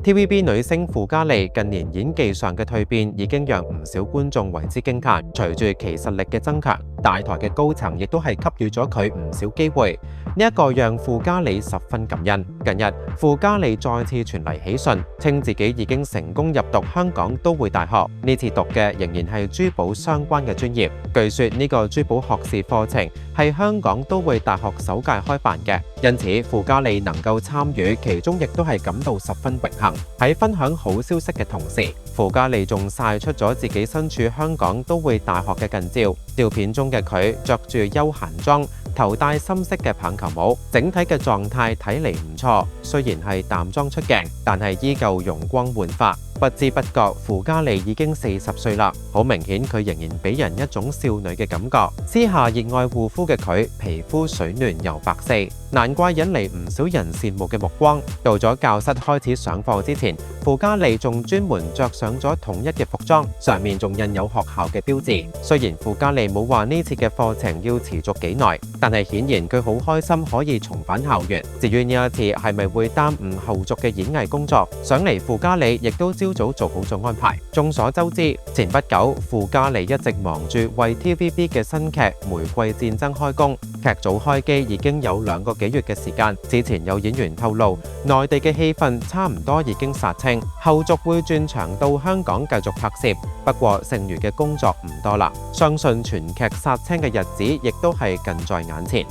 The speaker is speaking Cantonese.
TVB 女星傅嘉莉近年演技上嘅蛻變已經讓唔少觀眾為之驚嘆。隨住其實力嘅增強，大台嘅高層亦都係給予咗佢唔少機會，呢一個讓傅嘉莉十分感恩。近日，傅嘉莉再次傳嚟喜訊，稱自己已經成功入讀香港都會大學，呢次讀嘅仍然係珠寶相關嘅專業。據說呢個珠寶學士課程係香港都會大學首屆開辦嘅，因此傅嘉莉能夠參與其中，亦都係感到十分榮幸。喺分享好消息嘅同時，傅嘉莉仲曬出咗自己身處香港都會大學嘅近照，照片中嘅佢着住休閒裝，頭戴深色嘅棒球帽，整體嘅狀態睇嚟唔錯。雖然係淡妝出鏡，但係依舊容光煥發。不知不覺，傅嘉莉已經40歲啦，好明顯佢仍然俾人一種少女嘅感覺。私下熱愛護膚嘅佢，皮膚水嫩又白皙，難怪引嚟唔少人羨慕嘅目光。到咗教室開始上課之前，傅嘉莉仲專門着上咗統一嘅服裝，上面仲印有學校嘅標誌。雖然傅嘉莉冇話呢次嘅課程要持續幾耐，但係顯然佢好開心可以重返校園。至於呢一次係咪會耽誤後續嘅演藝工作，上嚟傅嘉莉亦都朝早做好咗安排。眾所周知，前不久傅嘉莉一直忙住為 TVB 嘅新劇《玫瑰戰爭》開工，劇組開機已經有2個幾月嘅時間。之前有演員透露，內地嘅戲份差唔多已經殺青，後續會轉場到香港繼續拍攝。不過剩餘嘅工作唔多啦，相信全劇殺青嘅日子亦都係近在眼前。